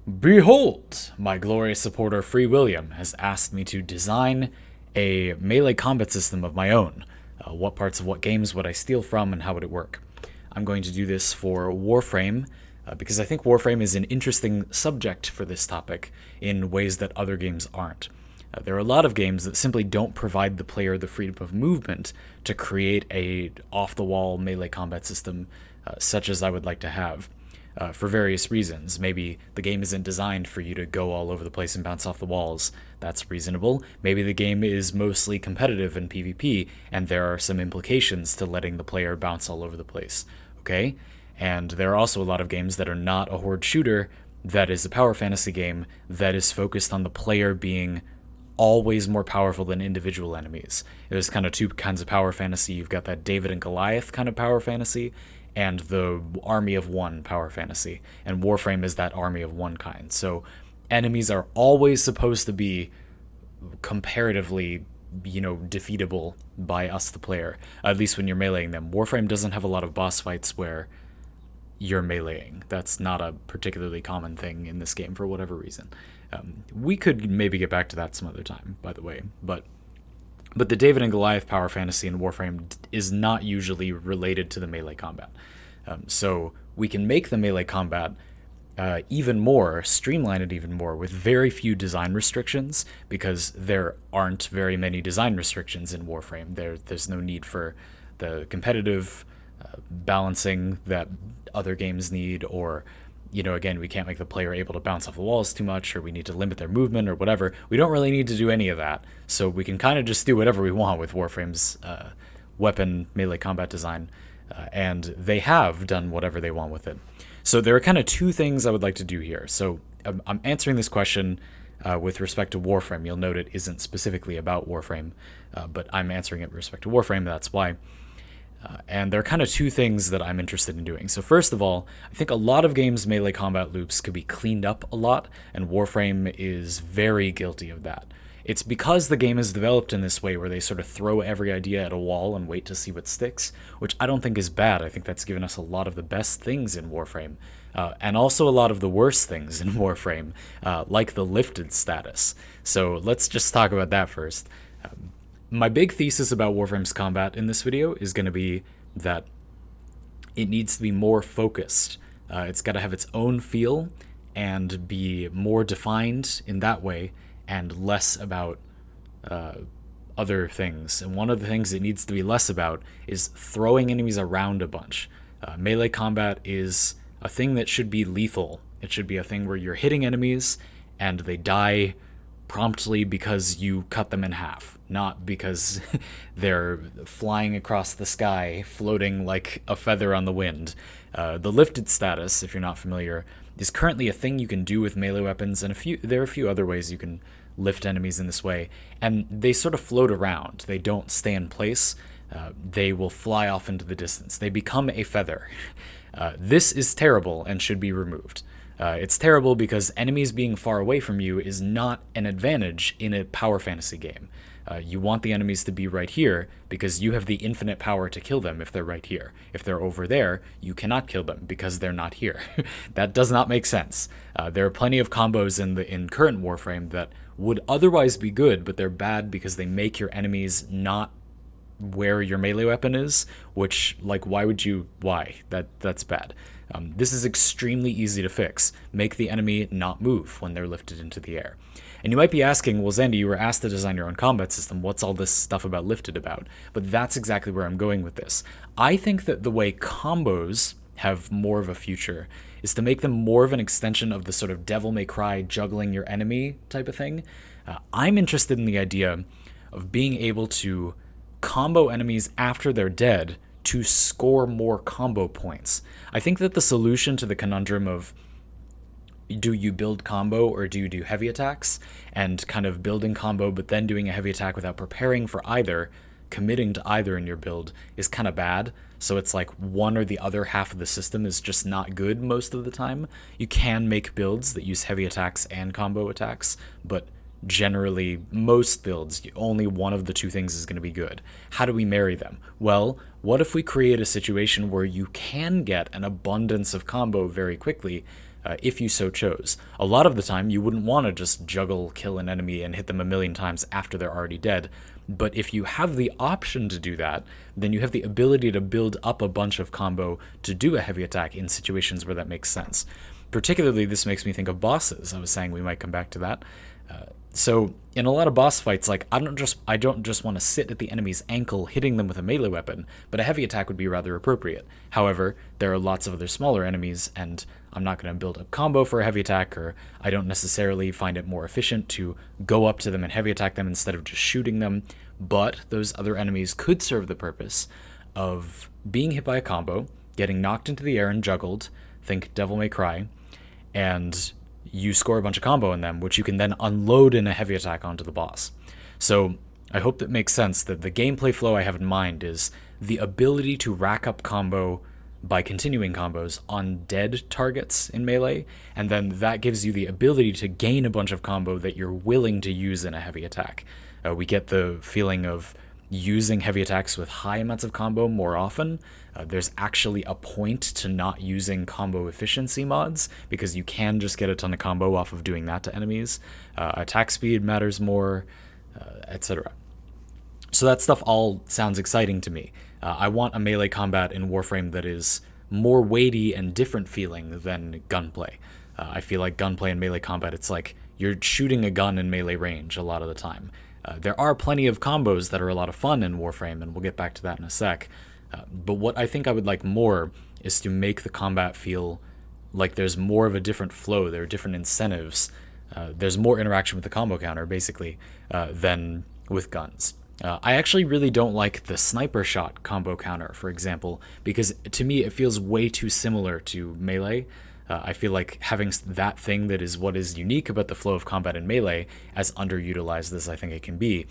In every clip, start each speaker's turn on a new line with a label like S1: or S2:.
S1: Behold, my glorious supporter FreeWilliam has asked me to design a melee combat system of my own. What parts of what games would I steal from and how would it work? I'm going to do this for Warframe because I think Warframe is an interesting subject for this topic in ways that other games aren't. There are a lot of games that simply don't provide the player the freedom of movement to create a off-the-wall melee combat system such as I would like to have. For various reasons. Maybe the game isn't designed for you to go all over the place and bounce off the walls. That's reasonable. Maybe the game is mostly competitive in PvP, and there are some implications to letting the player bounce all over the place. Okay? And there are also a lot of games that are not a horde shooter, that is a power fantasy game, that is focused on the player being always more powerful than individual enemies. There's kind of two kinds of power fantasy. You've got that David and Goliath kind of power fantasy, and the army of one power fantasy. And Warframe is that army of one kind. So enemies are always supposed to be comparatively, defeatable by us, the player, at least when you're meleeing them. Warframe doesn't have a lot of boss fights where you're meleeing. That's not a particularly common thing in this game for whatever reason. We could maybe get back to that some other time, by the way, but the David and Goliath power fantasy in Warframe is not usually related to the melee combat. So we can make the melee combat even more, streamline it even more with very few design restrictions, because there aren't very many design restrictions in Warframe. There's no need for the competitive balancing that other games need, or again, we can't make the player able to bounce off the walls too much, or we need to limit their movement or whatever. We don't really need to do any of that. So we can kind of just do whatever we want with Warframe's weapon melee combat design. And they have done whatever they want with it. So there are kind of two things I would like to do here. So I'm answering this question with respect to Warframe. You'll note it isn't specifically about Warframe, but I'm answering it with respect to Warframe. That's why. And there are kind of two things that I'm interested in doing. So first of all, I think a lot of games' melee combat loops could be cleaned up a lot, and Warframe is very guilty of that. It's because the game is developed in this way where they sort of throw every idea at a wall and wait to see what sticks, which I don't think is bad. I think that's given us a lot of the best things in Warframe, and also a lot of the worst things in Warframe, like the lifted status. So let's just talk about that first. My big thesis about Warframe's combat in this video is going to be that it needs to be more focused. It's got to have its own feel and be more defined in that way and less about other things. And one of the things it needs to be less about is throwing enemies around a bunch. Melee combat is a thing that should be lethal. It should be a thing where you're hitting enemies and they die promptly because you cut them in half, not because they're flying across the sky, floating like a feather on the wind. The lifted status, if you're not familiar, is currently a thing you can do with melee weapons, and there are a few other ways you can lift enemies in this way, and they sort of float around. They don't stay in place. They will fly off into the distance. They become a feather. This is terrible and should be removed. It's terrible because enemies being far away from you is not an advantage in a power fantasy game. You want the enemies to be right here because you have the infinite power to kill them if they're right here. If they're over there, you cannot kill them because they're not here. That does not make sense. There are plenty of combos in current Warframe that would otherwise be good, but they're bad because they make your enemies not where your melee weapon is, which, like, why? That's bad. This is extremely easy to fix. Make the enemy not move when they're lifted into the air. And you might be asking, well, Zandy, you were asked to design your own combat system. What's all this stuff about lifted about? But that's exactly where I'm going with this. I think that the way combos have more of a future is to make them more of an extension of the sort of Devil May Cry juggling your enemy type of thing. I'm interested in the idea of being able to combo enemies after they're dead to score more combo points. I think that the solution to the conundrum of do you build combo or do you do heavy attacks, and kind of building combo but then doing a heavy attack without preparing for either, committing to either in your build, is kind of bad. So it's like one or the other half of the system is just not good most of the time. You can make builds that use heavy attacks and combo attacks, but generally, most builds, only one of the two things is going to be good. How do we marry them? Well, what if we create a situation where you can get an abundance of combo very quickly, if you so chose. A lot of the time, you wouldn't want to just juggle, kill an enemy, and hit them a million times after they're already dead. But if you have the option to do that, then you have the ability to build up a bunch of combo to do a heavy attack in situations where that makes sense. Particularly, this makes me think of bosses. I was saying we might come back to that. So in a lot of boss fights, like I don't just want to sit at the enemy's ankle hitting them with a melee weapon, but a heavy attack would be rather appropriate. However, there are lots of other smaller enemies, and I'm not going to build up combo for a heavy attack, or I don't necessarily find it more efficient to go up to them and heavy attack them instead of just shooting them. But those other enemies could serve the purpose of being hit by a combo, getting knocked into the air and juggled, think Devil May Cry, and you score a bunch of combo in them, which you can then unload in a heavy attack onto the boss. So I hope that makes sense, that the gameplay flow I have in mind is the ability to rack up combo by continuing combos on dead targets in Melee, and then that gives you the ability to gain a bunch of combo that you're willing to use in a heavy attack. We get the feeling of using heavy attacks with high amounts of combo more often. There's actually a point to not using combo efficiency mods, because you can just get a ton of combo off of doing that to enemies. Attack speed matters more, etc. So that stuff all sounds exciting to me. I want a melee combat in Warframe that is more weighty and different feeling than gunplay. I feel like gunplay and melee combat, it's like you're shooting a gun in melee range a lot of the time. There are plenty of combos that are a lot of fun in Warframe, and we'll get back to that in a sec. But what I think I would like more is to make the combat feel like there's more of a different flow, there are different incentives, there's more interaction with the combo counter, basically, than with guns. I actually really don't like the sniper shot combo counter, for example, because to me it feels way too similar to Melee. I feel like having that thing that is what is unique about the flow of combat in Melee, as underutilized as I think it can be,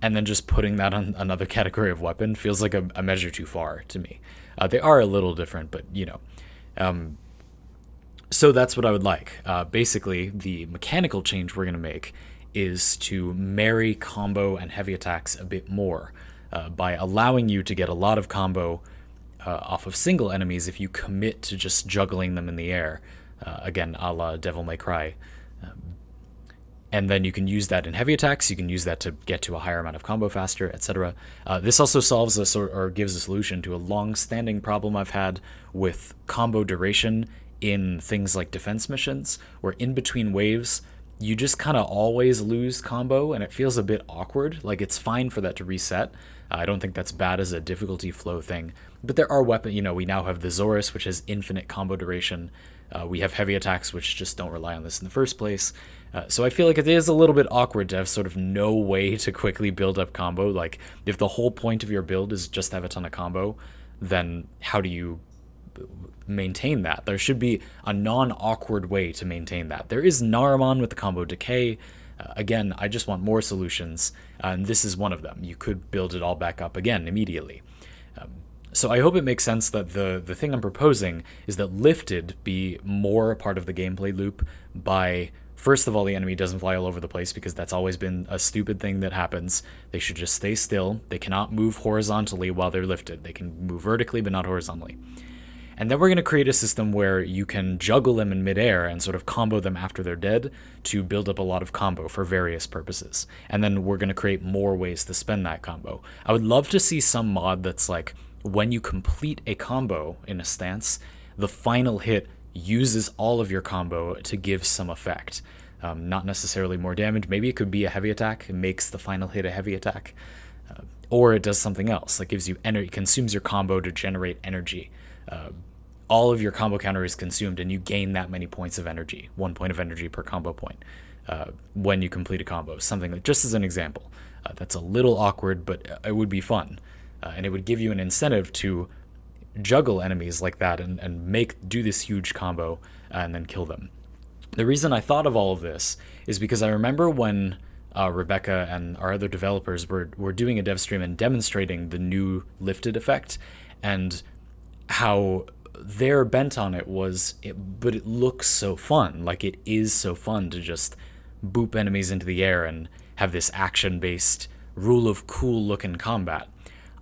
S1: and then just putting that on another category of weapon feels like a measure too far to me. They are a little different, but you know. So that's what I would like. Basically, the mechanical change we're going to make is to marry combo and heavy attacks a bit more by allowing you to get a lot of combo off of single enemies if you commit to just juggling them in the air, again, a la Devil May Cry. And then you can use that in heavy attacks, you can use that to get to a higher amount of combo faster, etc. This also solves or gives a solution to a long-standing problem I've had with combo duration in things like defense missions, where in between waves, you just kind of always lose combo, and it feels a bit awkward. Like, it's fine for that to reset. I don't think that's bad as a difficulty flow thing. But there are weapons, you know, we now have the Zorus, which has infinite combo duration. We have heavy attacks, which just don't rely on this in the first place. So I feel like it is a little bit awkward to have sort of no way to quickly build up combo. Like, if the whole point of your build is just to have a ton of combo, then how do you maintain that? There should be a non-awkward way to maintain that. There is Naramon with the combo decay. Again, I just want more solutions, and this is one of them. You could build it all back up again immediately. So I hope it makes sense that the thing I'm proposing is that Lifted be more a part of the gameplay loop by, first of all, the enemy doesn't fly all over the place, because that's always been a stupid thing that happens. They should just stay still. They cannot move horizontally while they're lifted. They can move vertically, but not horizontally. And then we're going to create a system where you can juggle them in midair and sort of combo them after they're dead to build up a lot of combo for various purposes. And then we're going to create more ways to spend that combo. I would love to see some mod that's like, when you complete a combo in a stance, the final hit uses all of your combo to give some effect. Not necessarily more damage. Maybe it could be a heavy attack. It makes the final hit a heavy attack. Or it does something else. Like, gives you energy, consumes your combo to generate energy. All of your combo counter is consumed, and you gain that many points of energy, 1 point of energy per combo point, when you complete a combo. Something like, just as an example. That's a little awkward, but it would be fun. And it would give you an incentive to juggle enemies like that and do this huge combo and then kill them. The reason I thought of all of this is because I remember when Rebecca and our other developers were doing a dev stream and demonstrating the new Lifted effect, and how their bent on it was, but it looks so fun. Like, it is so fun to just boop enemies into the air and have this action-based rule of cool looking combat.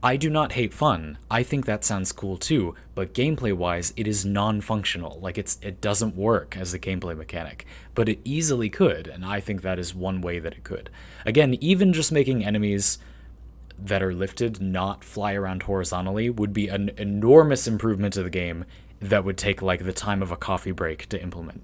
S1: I do not hate fun. I think that sounds cool too, but gameplay-wise, it is non-functional. Like it doesn't work as a gameplay mechanic, but it easily could, and I think that is one way that it could. Again, even just making enemies that are lifted not fly around horizontally would be an enormous improvement to the game that would take like the time of a coffee break to implement.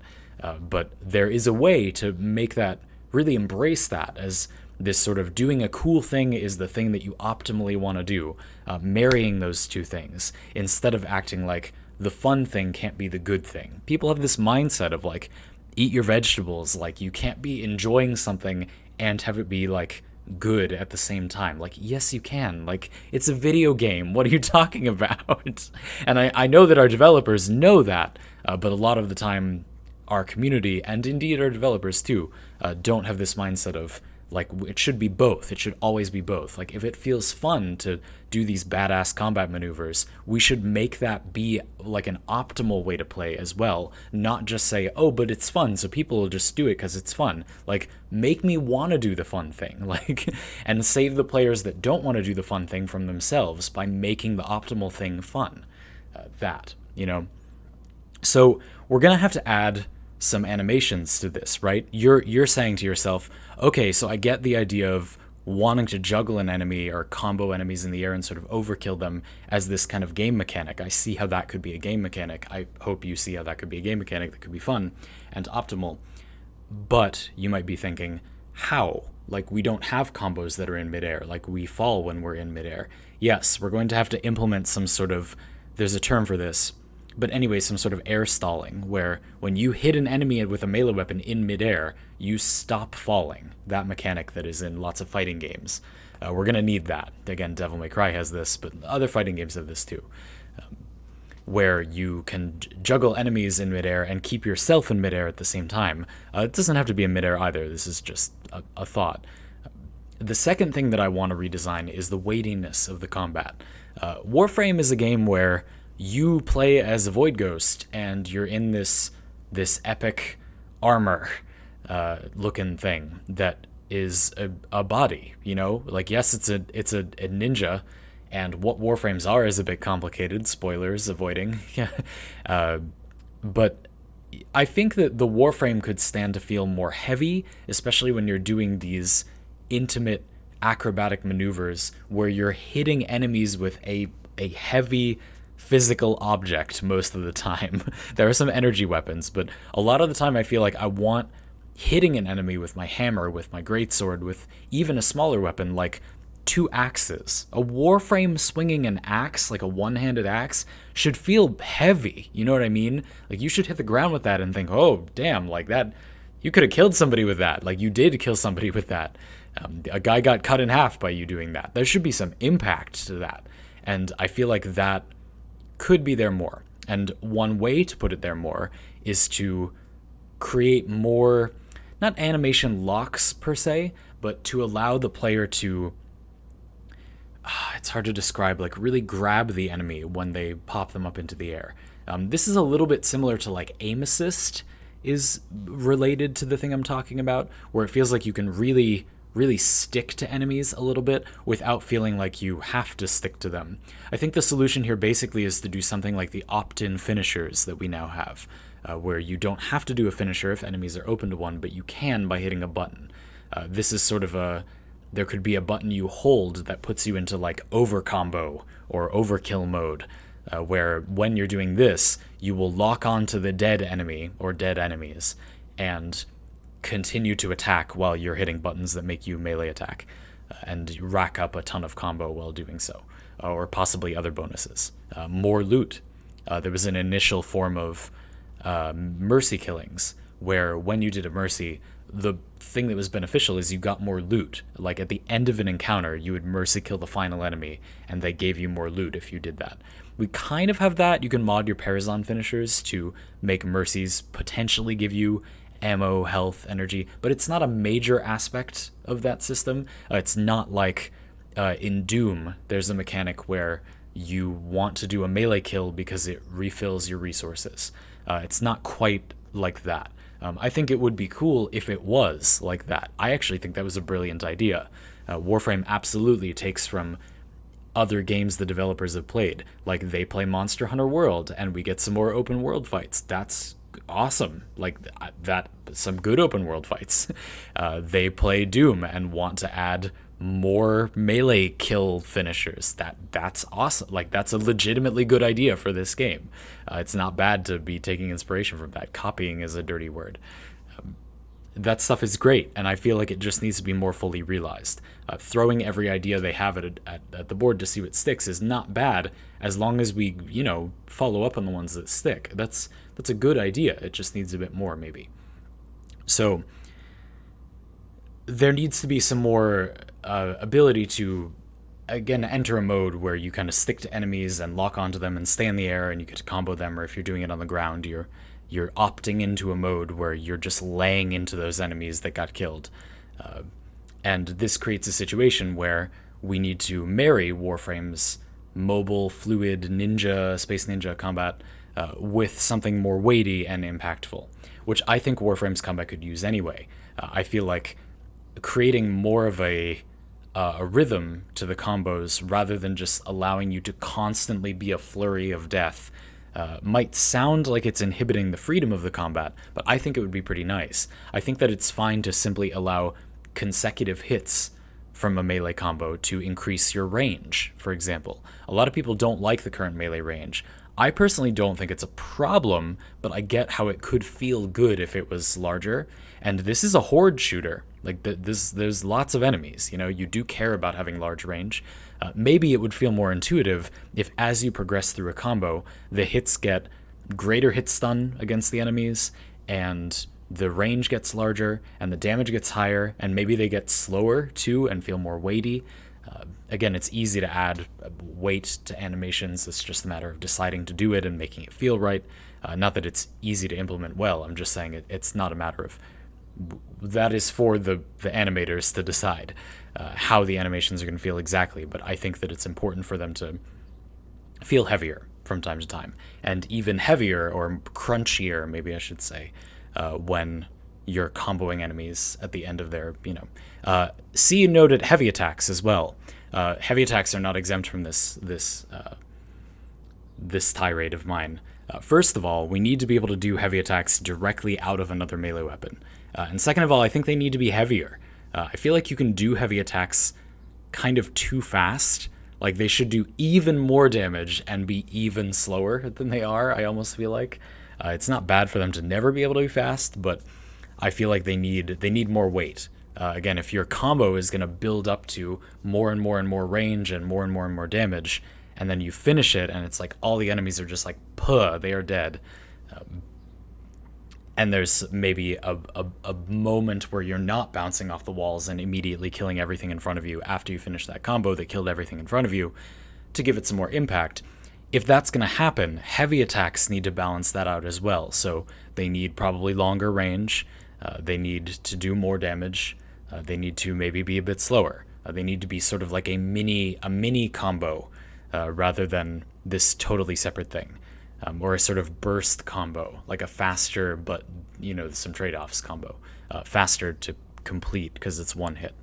S1: But there is a way to make that, really embrace that as this sort of doing a cool thing is the thing that you optimally want to do, marrying those two things instead of acting like the fun thing can't be the good thing. People have this mindset of like, eat your vegetables, like you can't be enjoying something and have it be like good at the same time. Like, yes, you can. Like, it's a video game. What are you talking about? And I know that our developers know that, but a lot of the time, our community, and indeed our developers too, don't have this mindset of, like, it should be both. It should always be both. Like, if it feels fun to do these badass combat maneuvers, we should make that be, like, an optimal way to play as well. Not just say, oh, but it's fun, so people will just do it because it's fun. Like, make me want to do the fun thing. Like, and save the players that don't want to do the fun thing from themselves by making the optimal thing fun. So we're going to have to add some animations to this, right? You're saying to yourself, okay, so I get the idea of wanting to juggle an enemy or combo enemies in the air and sort of overkill them as this kind of game mechanic. I see how that could be a game mechanic. I hope you see how that could be a game mechanic that could be fun and optimal. But you might be thinking, how? Like, we don't have combos that are in midair. Like, we fall when we're in midair. Yes, we're going to have to implement some sort of, there's a term for this, but anyway, some sort of air stalling, where when you hit an enemy with a melee weapon in midair, you stop falling. That mechanic that is in lots of fighting games. We're going to need that. Again, Devil May Cry has this, but other fighting games have this too. Where you can juggle enemies in midair and keep yourself in midair at the same time. It doesn't have to be in midair either. This is just a thought. The second thing that I want to redesign is the weightiness of the combat. Warframe is a game where you play as a Void Ghost, and you're in this epic armor looking thing that is a body, you know? Like, yes, it's a ninja, and what Warframes are is a bit complicated. Spoilers, avoiding. But I think that the Warframe could stand to feel more heavy, especially when you're doing these intimate acrobatic maneuvers where you're hitting enemies with a heavy physical object most of the time. There are some energy weapons, but a lot of the time I feel like I want hitting an enemy with my hammer, with my greatsword, with even a smaller weapon like 2 axes. A Warframe swinging an axe, like a one-handed axe, should feel heavy. You know what I mean? Like, you should hit the ground with that and think, oh, damn, like that, you could have killed somebody with that. Like, you did kill somebody with that. A guy got cut in half by you doing that. There should be some impact to that. And I feel like that could be there more. And one way to put it there more is to create more, not animation locks per se, but to allow the player to, it's hard to describe, like really grab the enemy when they pop them up into the air. This is a little bit similar to like aim assist is related to the thing I'm talking about, where it feels like you can really stick to enemies a little bit without feeling like you have to stick to them. I think the solution here basically is to do something like the opt-in finishers that we now have, where you don't have to do a finisher if enemies are open to one, but you can by hitting a button. This is sort of there could be a button you hold that puts you into like over combo or overkill mode, where when you're doing this, you will lock onto the dead enemy or dead enemies and continue to attack while you're hitting buttons that make you melee attack, and you rack up a ton of combo while doing so, or possibly other bonuses. More loot. There was an initial form of mercy killings where when you did a mercy, the thing that was beneficial is you got more loot. Like at the end of an encounter, you would mercy kill the final enemy, and they gave you more loot if you did that. We kind of have that. You can mod your Parazon finishers to make mercies potentially give you ammo, health, energy, but it's not a major aspect of that system. It's not like in Doom, there's a mechanic where you want to do a melee kill because it refills your resources. It's not quite like that. I think it would be cool if it was like that. I actually think that was a brilliant idea. Warframe absolutely takes from other games the developers have played. Like, they play Monster Hunter World, and we get some more open world fights. That's awesome. Like, that, some good open world fights. They play Doom and want to add more melee kill finishers. That's awesome. Like, that's a legitimately good idea for this game. It's not bad to be taking inspiration from that. Copying is a dirty word. That stuff is great, and I feel like it just needs to be more fully realized. Throwing every idea they have at the board to see what sticks is not bad, as long as we, follow up on the ones that stick. That's a good idea. It just needs a bit more, maybe. So there needs to be some more ability to, again, enter a mode where you kind of stick to enemies and lock onto them and stay in the air, and you get to combo them, or if you're doing it on the ground, you're opting into a mode where you're just laying into those enemies that got killed. And this creates a situation where we need to marry Warframe's mobile, fluid, space ninja combat with something more weighty and impactful, which I think Warframe's combat could use anyway. I feel like creating more of a rhythm to the combos rather than just allowing you to constantly be a flurry of death might sound like it's inhibiting the freedom of the combat, but I think it would be pretty nice. I think that it's fine to simply allow consecutive hits from a melee combo to increase your range, for example. A lot of people don't like the current melee range. I personally don't think it's a problem, but I get how it could feel good if it was larger. And this is a horde shooter. Like, there's lots of enemies. You do care about having large range. Maybe it would feel more intuitive if, as you progress through a combo, the hits get greater hit stun against the enemies, and the range gets larger, and the damage gets higher, and maybe they get slower too and feel more weighty. Again, it's easy to add weight to animations. It's just a matter of deciding to do it and making it feel right. Not that it's easy to implement well. I'm just saying it's not a matter of... That is for the animators to decide how the animations are going to feel exactly, but I think that it's important for them to feel heavier from time to time, and even heavier or crunchier, maybe I should say, when you're comboing enemies at the end of their, see noted heavy attacks as well. Heavy attacks are not exempt from this tirade of mine. First of all, we need to be able to do heavy attacks directly out of another melee weapon. And second of all, I think they need to be heavier. I feel like you can do heavy attacks kind of too fast. Like, they should do even more damage and be even slower than they are, I almost feel like. It's not bad for them to never be able to be fast, but I feel like they need more weight. Again, if your combo is going to build up to more and more and more range and more and more damage, and then you finish it and it's like all the enemies are just like, puh, they are dead. And there's maybe a moment where you're not bouncing off the walls and immediately killing everything in front of you after you finish that combo that killed everything in front of you to give it some more impact. If that's going to happen, heavy attacks need to balance that out as well. So they need probably longer range. They need to do more damage. They need to maybe be a bit slower. They need to be sort of like a mini combo rather than this totally separate thing. Or a sort of burst combo, like a faster, but, some trade-offs combo. Faster to complete because it's one hit.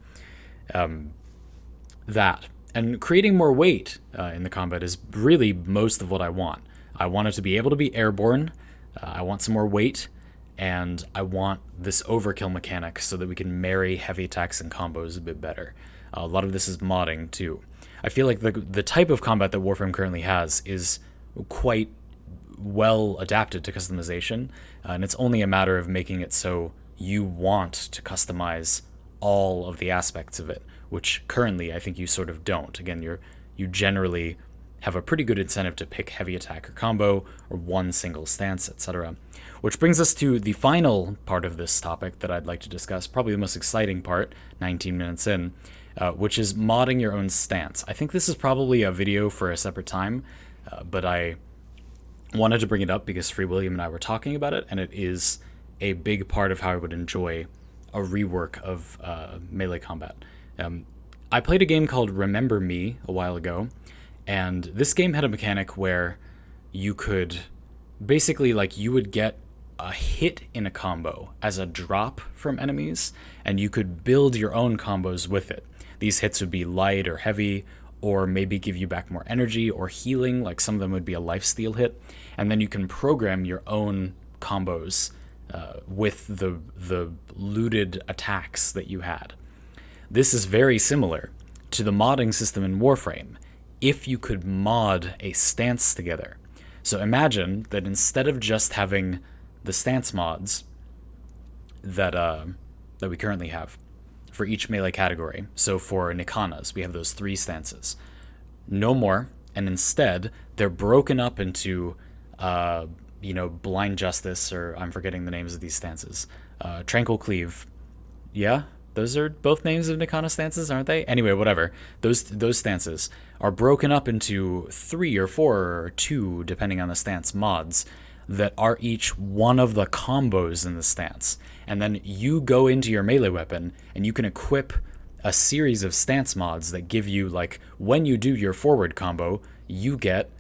S1: That. And creating more weight in the combat is really most of what I want. I want it to be able to be airborne. I want some more weight. And I want this overkill mechanic so that we can marry heavy attacks and combos a bit better. A lot of this is modding, too. I feel like the type of combat that Warframe currently has is quite well adapted to customization, and it's only a matter of making it so you want to customize all of the aspects of it, which currently I think you sort of don't. Again, you generally have a pretty good incentive to pick heavy attack or combo or one single stance, etc. Which brings us to the final part of this topic that I'd like to discuss, probably the most exciting part, 19 minutes in, which is modding your own stance. I think this is probably a video for a separate time, but I wanted to bring it up because FreeWilliam and I were talking about it, and it is a big part of how I would enjoy a rework of melee combat. I played a game called Remember Me a while ago, and this game had a mechanic where you could basically, you would get a hit in a combo as a drop from enemies, and you could build your own combos with it. These hits would be light or heavy, or maybe give you back more energy or healing. Like some of them would be a lifesteal hit. And then you can program your own combos with the looted attacks that you had. This is very similar to the modding system in Warframe, if you could mod a stance together. So imagine that instead of just having the stance mods that we currently have for each melee category, so for Nikanas, we have those 3 stances. No more, and instead, they're broken up into, Blind Justice, or I'm forgetting the names of these stances. Tranquil Cleave. Yeah? Those are both names of Nikana stances, aren't they? Anyway, whatever. Those stances are broken up into 3 or 4 or 2, depending on the stance mods, that are each one of the combos in the stance. And then you go into your melee weapon, and you can equip a series of stance mods that give you, like, when you do your forward combo, you get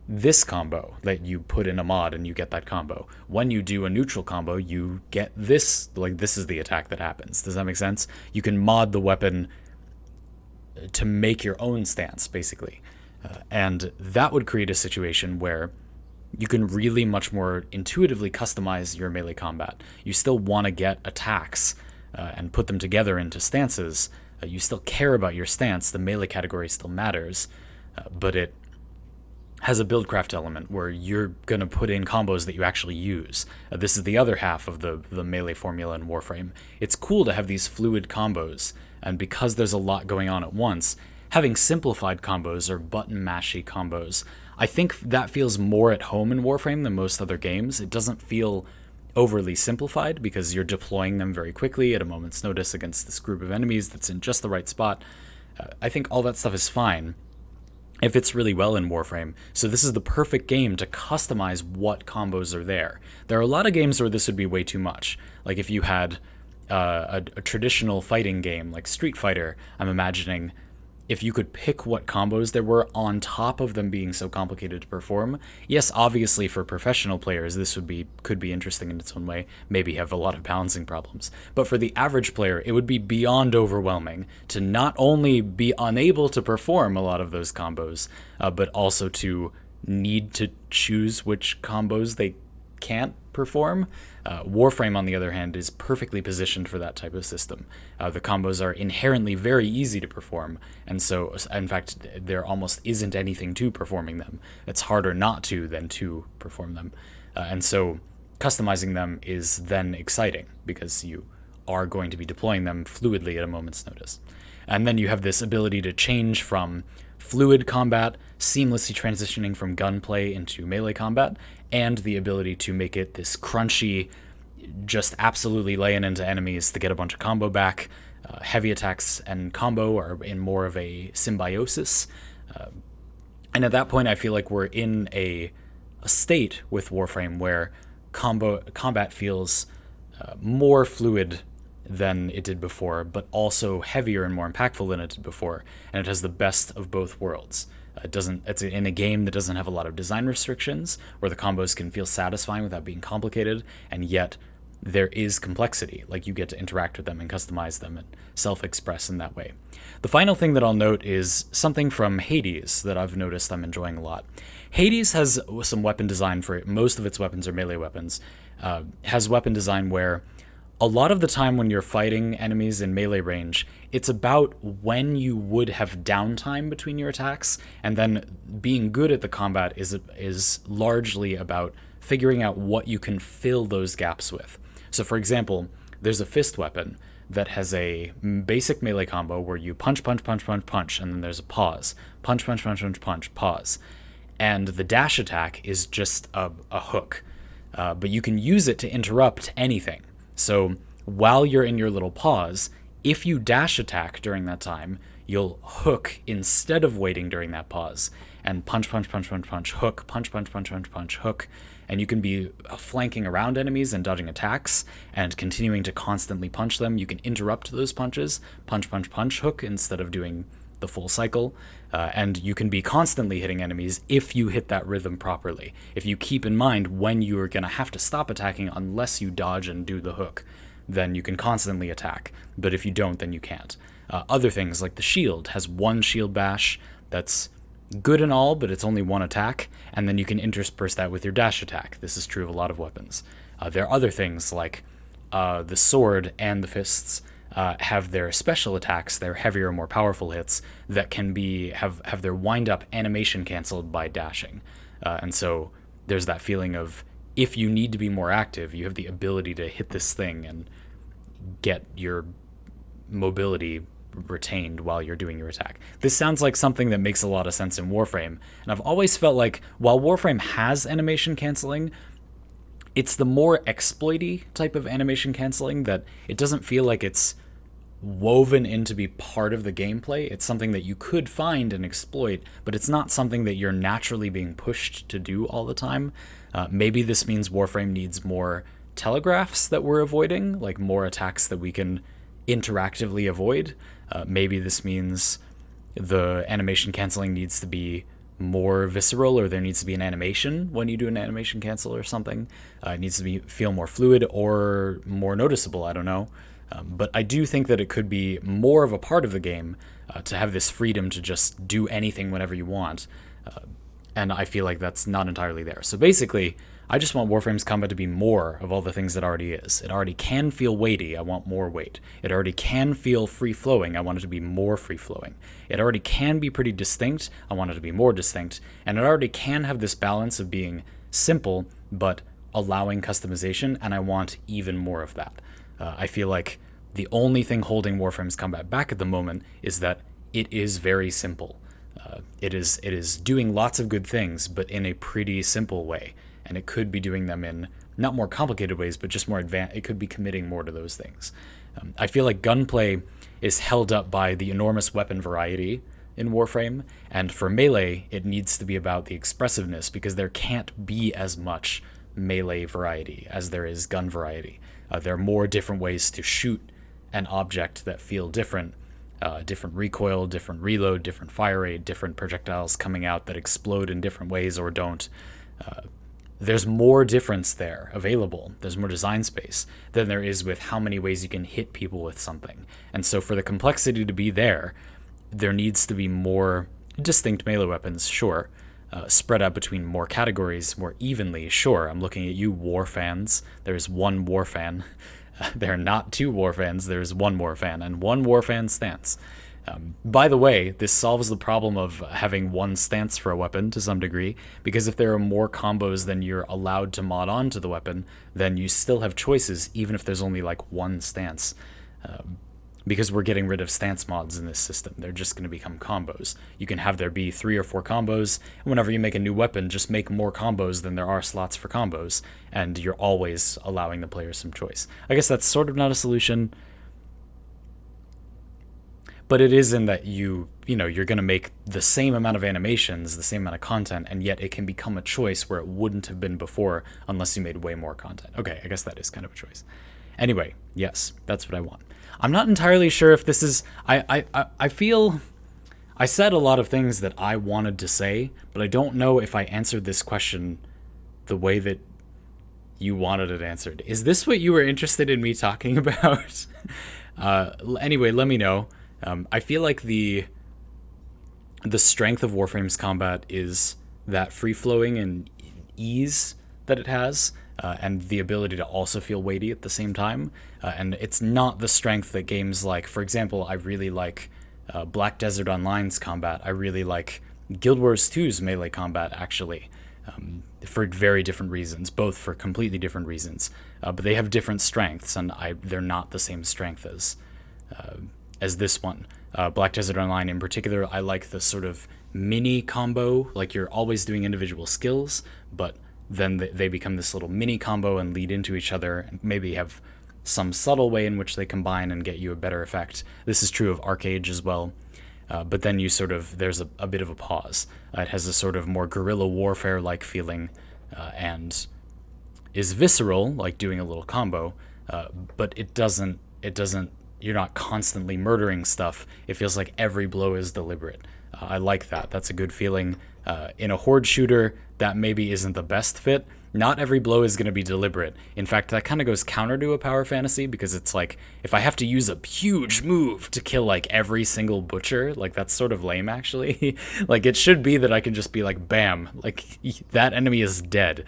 S1: this combo that you put in a mod and you get that combo. When you do a neutral combo, you get this, like this is the attack that happens. Does that make sense? You can mod the weapon to make your own stance, basically. And that would create a situation where you can really much more intuitively customize your melee combat. You still want to get attacks and put them together into stances. You still care about your stance. The melee category still matters, but it has a buildcraft element where you're going to put in combos that you actually use. This is the other half of the melee formula in Warframe. It's cool to have these fluid combos, and because there's a lot going on at once, having simplified combos or button mashy combos, I think that feels more at home in Warframe than most other games. It doesn't feel overly simplified because you're deploying them very quickly at a moment's notice against this group of enemies that's in just the right spot. I think all that stuff is fine. It fits really well in Warframe, so this is the perfect game to customize what combos are there. There are a lot of games where this would be way too much. Like if you had a traditional fighting game like Street Fighter, I'm imagining if you could pick what combos there were on top of them being so complicated to perform. Yes, obviously for professional players this could be interesting in its own way, maybe have a lot of balancing problems. But for the average player, it would be beyond overwhelming to not only be unable to perform a lot of those combos, but also to need to choose which combos they can't perform. Warframe, on the other hand, is perfectly positioned for that type of system. The combos are inherently very easy to perform, and so, in fact, there almost isn't anything to performing them. It's harder not to than to perform them. And so customizing them is then exciting, because you are going to be deploying them fluidly at a moment's notice. And then you have this ability to change from fluid combat, seamlessly transitioning from gunplay into melee combat, and the ability to make it this crunchy, just absolutely laying into enemies to get a bunch of combo back. Heavy attacks and combo are in more of a symbiosis. And at that point, I feel like we're in a state with Warframe where combat feels more fluid than it did before, but also heavier and more impactful than it did before, and it has the best of both worlds. It's in a game that doesn't have a lot of design restrictions, where the combos can feel satisfying without being complicated, and yet there is complexity. Like, you get to interact with them and customize them and self-express in that way. The final thing that I'll note is something from Hades that I've noticed I'm enjoying a lot. Hades has some weapon design for it. Most of its weapons are melee weapons. Has weapon design where a lot of the time when you're fighting enemies in melee range, it's about when you would have downtime between your attacks, and then being good at the combat is largely about figuring out what you can fill those gaps with. So for example, there's a fist weapon that has a basic melee combo where you punch, punch, punch, punch, punch, and then there's a pause. Punch, punch, punch, punch, punch, pause. And the dash attack is just a hook. But you can use it to interrupt anything. So while you're in your little pause, if you dash attack during that time, you'll hook instead of waiting during that pause. And punch, punch, punch, punch, punch, hook, punch, punch, punch, punch, punch, hook. And you can be flanking around enemies and dodging attacks and continuing to constantly punch them. You can interrupt those punches, punch, punch, punch, hook, instead of doing the full cycle. And you can be constantly hitting enemies if you hit that rhythm properly. If you keep in mind when you're going to have to stop attacking unless you dodge and do the hook, then you can constantly attack. But if you don't, then you can't. Other things like the shield has one shield bash, That's good and all, but it's only one attack, and then you can intersperse that with your dash attack. This is true of a lot of weapons. There are other things like the sword and the fists have their special attacks, their heavier, more powerful hits that can have their wind up animation canceled by dashing, and so there's that feeling of if you need to be more active, you have the ability to hit this thing and get your mobility retained while you're doing your attack. This sounds like something that makes a lot of sense in Warframe, and I've always felt like while Warframe has animation canceling, it's the more exploity type of animation canceling that it doesn't feel like it's woven in to be part of the gameplay. It's something that you could find and exploit, but it's not something that you're naturally being pushed to do all the time. Maybe this means Warframe needs more telegraphs that we're avoiding, like more attacks that we can interactively avoid. Maybe this means the animation canceling needs to be more visceral, or there needs to be an animation when you do an animation cancel or something. It needs to feel more fluid or more noticeable, I don't know. But I do think that it could be more of a part of the game to have this freedom to just do anything whenever you want. And I feel like that's not entirely there. So basically, I just want Warframe's combat to be more of all the things it already is. It already can feel weighty, I want more weight. It already can feel free-flowing, I want it to be more free-flowing. It already can be pretty distinct, I want it to be more distinct. And it already can have this balance of being simple, but allowing customization, and I want even more of that. I feel like the only thing holding Warframe's combat back at the moment is that it is very simple. It is doing lots of good things, but in a pretty simple way. And it could be doing them in not more complicated ways, but just more advanced. It could be committing more to those things. I feel like gunplay is held up by the enormous weapon variety in Warframe, and for melee, it needs to be about the expressiveness, because there can't be as much melee variety as there is gun variety. There are more different ways to shoot an object that feel different. Different recoil, different reload, different fire rate, different projectiles coming out that explode in different ways or don't. There's more difference there available. There's more design space than there is with how many ways you can hit people with something. And so for the complexity to be there, there needs to be more distinct melee weapons, sure. Spread out between more categories more evenly, sure. I'm looking at you, war fans. There's one war fan. There are not two war fans, there's one war fan, and one war fan stance. By the way, this solves the problem of having one stance for a weapon to some degree, because if there are more combos than you're allowed to mod onto the weapon, then you still have choices, even if there's only like one stance. Because we're getting rid of stance mods in this system. They're just going to become combos. You can have there be 3 or 4 combos, and whenever you make a new weapon, just make more combos than there are slots for combos, and you're always allowing the player some choice. I guess that's sort of not a solution, but it is in that you're going to make the same amount of animations, the same amount of content, and yet it can become a choice where it wouldn't have been before unless you made way more content. Okay, I guess that is kind of a choice. Anyway, yes, that's what I want. I'm not entirely sure if this is... I feel... I said a lot of things that I wanted to say, but I don't know if I answered this question the way that you wanted it answered. Is this what you were interested in me talking about? Anyway, let me know. I feel like the strength of Warframe's combat is that free-flowing and ease that it has, and the ability to also feel weighty at the same time. And it's not the strength that games like, for example, I really like Black Desert Online's combat. I really like Guild Wars 2's melee combat, actually, for very different reasons, both for completely different reasons. But they have different strengths, and they're not the same strength as this one. Black Desert Online in particular, I like the sort of mini combo, like you're always doing individual skills, but then they become this little mini combo and lead into each other, and maybe have some subtle way in which they combine and get you a better effect. This is true of Arcade as well, but then you there's a bit of a pause. It has a sort of more guerrilla warfare-like feeling, and is visceral, like doing a little combo, but it doesn't, you're not constantly murdering stuff. It feels like every blow is deliberate. I like that. That's a good feeling. In a horde shooter, that maybe isn't the best fit. Not every blow is going to be deliberate. In fact, that kind of goes counter to a power fantasy, because it's like, if I have to use a huge move to kill like every single butcher, like that's sort of lame actually. Like it should be that I can just be like, bam, like that enemy is dead.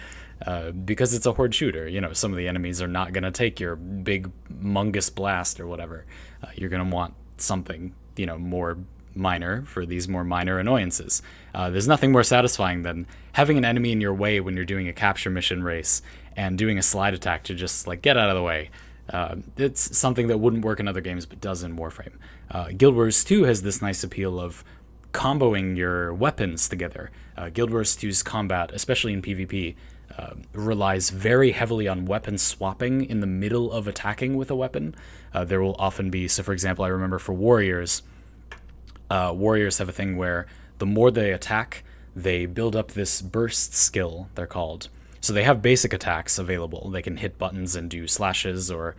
S1: Because it's a horde shooter, you know, some of the enemies are not going to take your big mungus blast or whatever. You're going to want something, you know, more minor for these more minor annoyances. There's nothing more satisfying than having an enemy in your way when you're doing a capture mission race and doing a slide attack to just like get out of the way. It's something that wouldn't work in other games but does in Warframe. Guild Wars 2 has this nice appeal of comboing your weapons together. Guild Wars 2's combat, especially in PvP, relies very heavily on weapon swapping in the middle of attacking with a weapon. There will often be, so for example, I remember for warriors have a thing where the more they attack, they build up this burst skill, they're called. So they have basic attacks available. They can hit buttons and do slashes or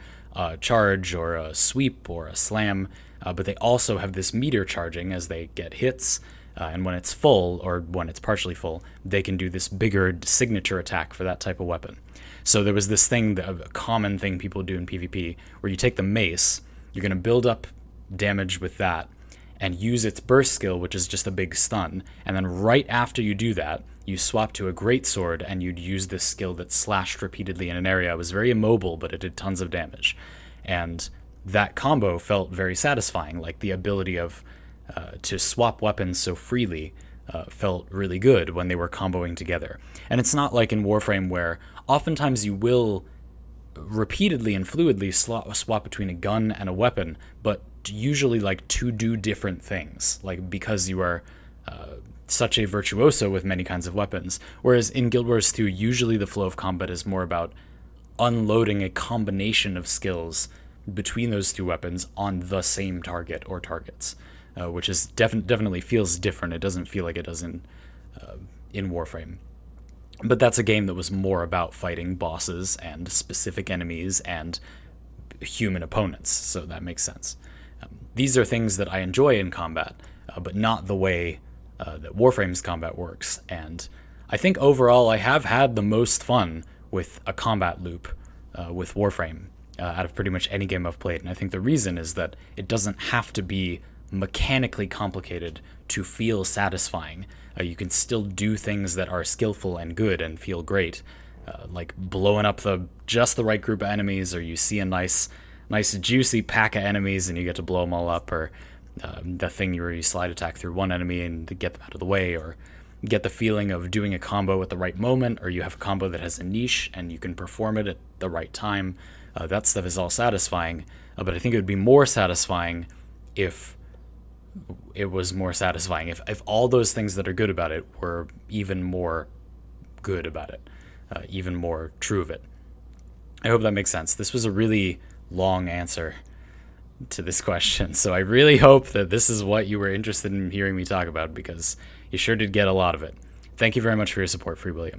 S1: charge or a sweep or a slam, but they also have this meter charging as they get hits. And when it's full, or when it's partially full, they can do this bigger signature attack for that type of weapon. So there was this thing, a common thing people do in PvP, where you take the mace, you're going to build up damage with that, and use its burst skill, which is just a big stun. And then right after you do that, you swap to a greatsword, and you'd use this skill that slashed repeatedly in an area. It was very immobile, but it did tons of damage. And that combo felt very satisfying, like the ability of to swap weapons so freely felt really good when they were comboing together. And it's not like in Warframe where oftentimes you will repeatedly and fluidly swap between a gun and a weapon, but usually like to do different things, like because you are such a virtuoso with many kinds of weapons. Whereas in Guild Wars 2, usually the flow of combat is more about unloading a combination of skills between those two weapons on the same target or targets. Which is definitely feels different. It doesn't feel like it does in Warframe. But that's a game that was more about fighting bosses and specific enemies and human opponents, so that makes sense. These are things that I enjoy in combat, but not the way that Warframe's combat works. And I think overall I have had the most fun with a combat loop with Warframe out of pretty much any game I've played. And I think the reason is that it doesn't have to be mechanically complicated to feel satisfying. You can still do things that are skillful and good and feel great, like blowing up just the right group of enemies, or you see a nice juicy pack of enemies and you get to blow them all up, or the thing where you slide attack through one enemy and to get them out of the way, or get the feeling of doing a combo at the right moment, or you have a combo that has a niche and you can perform it at the right time. That stuff is all satisfying, but I think it would be more satisfying if it was more satisfying if all those things that are good about it were even more good about it, even more true of it. I hope that makes sense. This was a really long answer to this question, so I really hope that this is what you were interested in hearing me talk about, because you sure did get a lot of it. Thank you very much for your support, FreeWilliam.